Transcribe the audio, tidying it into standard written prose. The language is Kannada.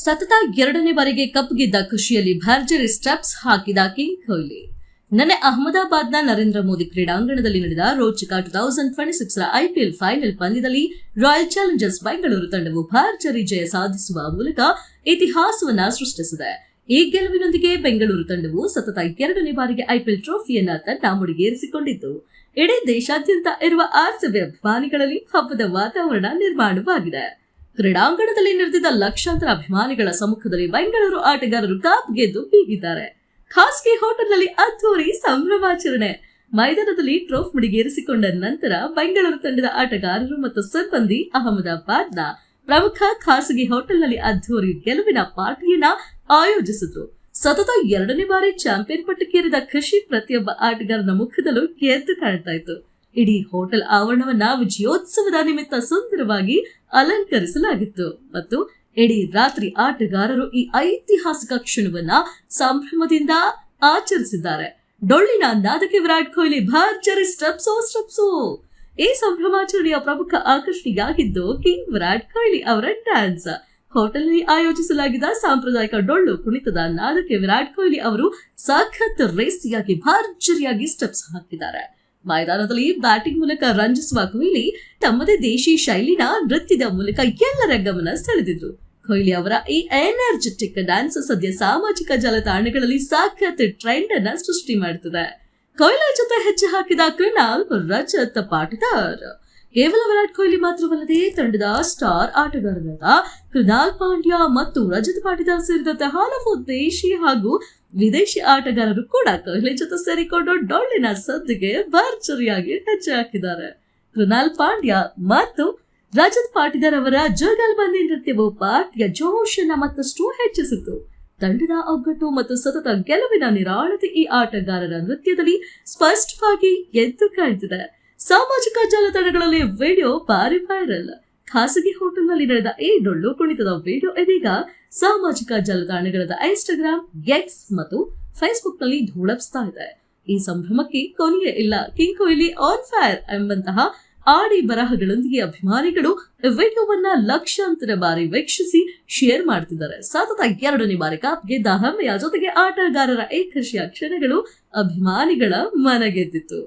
ಸತತ 2ನೇ ಬಾರಿಗೆ ಕಪ್ ಗೆದ್ದ ಖುಷಿಯಲ್ಲಿ ಭರ್ಜರಿ ಸ್ಟೆಪ್ಸ್ ಹಾಕಿದ ಕಿಂಗ್ ಕೊಹ್ಲಿ. ನಿನ್ನೆ ಅಹಮದಾಬಾದ್ನ ನರೇಂದ್ರ ಮೋದಿ ಕ್ರೀಡಾಂಗಣದಲ್ಲಿ ನಡೆದ ರೋಚಕ 2026 ರ ಐಪಿಎಲ್ ಫೈನಲ್ ಪಂದ್ಯದಲ್ಲಿ ರಾಯಲ್ ಚಾಲೆಂಜರ್ಸ್ ಬೆಂಗಳೂರು ತಂಡವು ಭರ್ಜರಿ ಜಯ ಸಾಧಿಸುವ ಮೂಲಕ ಇತಿಹಾಸವನ್ನ ಸೃಷ್ಟಿಸಿದೆ. ಈ ಗೆಲುವಿನೊಂದಿಗೆ ಬೆಂಗಳೂರು ತಂಡವು ಸತತ 2ನೇ ಬಾರಿಗೆ ಐಪಿಎಲ್ ಟ್ರೋಫಿಯನ್ನ ತನ್ನ ಮುಡಿಗೇರಿಸಿಕೊಂಡಿದ್ದು, ಇಡೀ ದೇಶಾದ್ಯಂತ ಇರುವ ಆರ್ಸಿಬಿ ಅಭಿಮಾನಿಗಳಲ್ಲಿ ಹಬ್ಬದ ವಾತಾವರಣ ನಿರ್ಮಾಣವಾಗಿದೆ. ಕ್ರೀಡಾಂಗಣದಲ್ಲಿ ನೆರೆದಿದ್ದ ಲಕ್ಷಾಂತರ ಅಭಿಮಾನಿಗಳ ಸಮ್ಮುಖದಲ್ಲಿ ಬೆಂಗಳೂರು ಆಟಗಾರರು ಕಪ್ ಗೆದ್ದು ಬೀಗಿದ್ದಾರೆ. ಖಾಸಗಿ ಹೋಟೆಲ್ನಲ್ಲಿ ಅದ್ದೂರಿ ಸಂಭ್ರಮಾಚರಣೆ. ಮೈದಾನದಲ್ಲಿ ಟ್ರೋಫಿ ಮುಡಿಗೇರಿಸಿಕೊಂಡ ನಂತರ ಬೆಂಗಳೂರು ತಂಡದ ಆಟಗಾರರು ಮತ್ತು ಸಿಬ್ಬಂದಿ ಅಹಮದಾಬಾದ್ನ ಪ್ರಮುಖ ಖಾಸಗಿ ಹೋಟೆಲ್ನಲ್ಲಿ ಅದ್ದೂರಿ ಗೆಲುವಿನ ಪಾರ್ಟಿಯನ್ನ ಆಯೋಜಿಸಿದ್ರು. ಸತತ 2ನೇ ಬಾರಿ ಚಾಂಪಿಯನ್ ಪಟ್ಟಕ್ಕೇರಿದ ಖುಷಿ ಪ್ರತಿಯೊಬ್ಬ ಆಟಗಾರನ ಮುಖದಲ್ಲೂ ಎದ್ದು ಕಾಣ್ತಾ ಇತ್ತು. ಇಡೀ ಹೋಟೆಲ್ ಆವರಣವನ್ನ ವಿಜಯೋತ್ಸವದ ನಿಮಿತ್ತ ಸುಂದರವಾಗಿ ಅಲಂಕರಿಸಲಾಗಿತ್ತು ಮತ್ತು ಇಡೀ ರಾತ್ರಿ ಆಟಗಾರರು ಈ ಐತಿಹಾಸಿಕ ಕ್ಷಣವನ್ನ ಸಂಭ್ರಮದಿಂದ ಆಚರಿಸಿದ್ದಾರೆ. ಡೊಳ್ಳಿನ ನಾದಕ್ಕೆ ವಿರಾಟ್ ಕೊಹ್ಲಿ ಭರ್ಜರಿ ಸ್ಟೆಪ್ಸೋ. ಈ ಸಂಭ್ರಮಾಚರಣೆಯ ಪ್ರಮುಖ ಆಕರ್ಷಣೆಯಾಗಿದ್ದು ಕಿಂಗ್ ವಿರಾಟ್ ಕೊಹ್ಲಿ ಅವರ ಡ್ಯಾನ್ಸ್. ಹೋಟೆಲ್ನಲ್ಲಿ ಆಯೋಜಿಸಲಾಗಿದ್ದ ಸಾಂಪ್ರದಾಯಿಕ ಡೊಳ್ಳು ಕುಣಿತದ ನಾದಕ್ಕೆ ವಿರಾಟ್ ಕೊಹ್ಲಿ ಅವರು ಸಖತ್ ರೇಸಿಯಾಗಿ ಭರ್ಜರಿಯಾಗಿ ಸ್ಟೆಪ್ಸ್ ಹಾಕಿದ್ದಾರೆ. ಮೈದಾನದಲ್ಲಿ ಬ್ಯಾಟಿಂಗ್ ಮೂಲಕ ರಂಜಿಸುವ ಕೊಹ್ಲಿ ತಮ್ಮದೇ ದೇಶಿ ಶೈಲಿನ ನೃತ್ಯದ ಮೂಲಕ ಎಲ್ಲರ ಗಮನ ಸೆಳೆದಿದ್ರು. ಕೊಹ್ಲಿ ಅವರ ಈ ಎನರ್ಜೆಟಿಕ್ ಡ್ಯಾನ್ಸ್ ಸದ್ಯ ಸಾಮಾಜಿಕ ಜಾಲತಾಣಗಳಲ್ಲಿ ಸಖತ್ ಟ್ರೆಂಡ್ ಅನ್ನ ಸೃಷ್ಟಿ ಮಾಡುತ್ತದೆ. ಕೊಹ್ಲಿ ಜೊತೆ ಹೆಜ್ಜೆ ಹಾಕಿದ ಕೃಣಾಲ್, ರಜತ್ ಪಾಟಿದಾರ್. ಕೇವಲ ವಿರಾಟ್ ಕೊಹ್ಲಿ ಮಾತ್ರವಲ್ಲದೆ ತಂಡದ ಸ್ಟಾರ್ ಆಟಗಾರರಾದ ಕೃಣಾಲ್ ಪಾಂಡ್ಯ ಮತ್ತು ರಜತ್ ಪಾಟಿದಾರ್ ಸೇರಿದಂತೆ ಹಲವು ದೇಶಿ ಹಾಗೂ ವಿದೇಶಿ ಆಟಗಾರರು ಕೂಡ ಕೊಹ್ಲಿ ಜೊತೆ ಸೇರಿಕೊಂಡು ಡೊಳ್ಳಿನ ಸದ್ದಿಗೆ ಭರ್ಜರಿಯಾಗಿ ಹೆಜ್ಜೆ ಹಾಕಿದ್ದಾರೆ. ಕೃಣಾಲ್ ಪಾಂಡ್ಯ ಮತ್ತು ರಜತ್ ಪಾಟಿದಾರ್ ಅವರ ಜುಗಲ್ಬಂದಿ ನೃತ್ಯವು ಪಾರ್ಟಿಯ ಜೋಶನ್ನ ಮತ್ತಷ್ಟು ಹೆಚ್ಚಿಸಿತು. ತಂಡದ ಒಗ್ಗಟ್ಟು ಮತ್ತು ಸತತ ಗೆಲುವಿನ ನಿರಾಳತೆ ಈ ಆಟಗಾರರ ನೃತ್ಯದಲ್ಲಿ ಸ್ಪಷ್ಟವಾಗಿ ಎದ್ದು ಕಾಣ್ತಿದೆ. ಸಾಮಾಜಿಕ ಜಾಲತಾಣಗಳಲ್ಲಿ ವಿಡಿಯೋ ಭಾರಿ ವೈರಲ್. ಖಾಸಗಿ ಹೋಟೆಲ್ನಲ್ಲಿ ನಡೆದ ಈ ಡೊಳ್ಳು ಕುಣಿತದ ವಿಡಿಯೋ ಇದೀಗ ಸಾಮಾಜಿಕ ಜಾಲತಾಣಗಳಾದ ಇನ್ಸ್ಟಾಗ್ರಾಮ್, ಎಕ್ಸ್ ಮತ್ತು ಫೇಸ್ಬುಕ್ ನಲ್ಲಿ ಧೂಳಪ್ಸ್ತಾ ಇದೆ. ಈ ಸಂಭ್ರಮಕ್ಕೆ ಕೊನೆಯೇ ಇಲ್ಲ. ಕಿಂಗ್ ಕೊಹ್ಲಿ ಆನ್ ಫೈರ್ ಎಂಬಂತಹ ಆಡಿ ಬರಹಗಳೊಂದಿಗೆ ಅಭಿಮಾನಿಗಳು ವಿಡಿಯೋವನ್ನ ಲಕ್ಷಾಂತರ ಬಾರಿ ವೀಕ್ಷಿಸಿ ಶೇರ್ ಮಾಡ್ತಿದ್ದಾರೆ. ಸತತ 2ನೇ ಬಾರಿ ಕಪ್ ಗೆದ್ದ ಹೆಮ್ಮೆಯ ಜೊತೆಗೆ ಆಟಗಾರರ ಈ ಖುಷಿಯ ಕ್ಷಣಗಳು ಅಭಿಮಾನಿಗಳ ಮನಗೆದ್ದಿತ್ತು.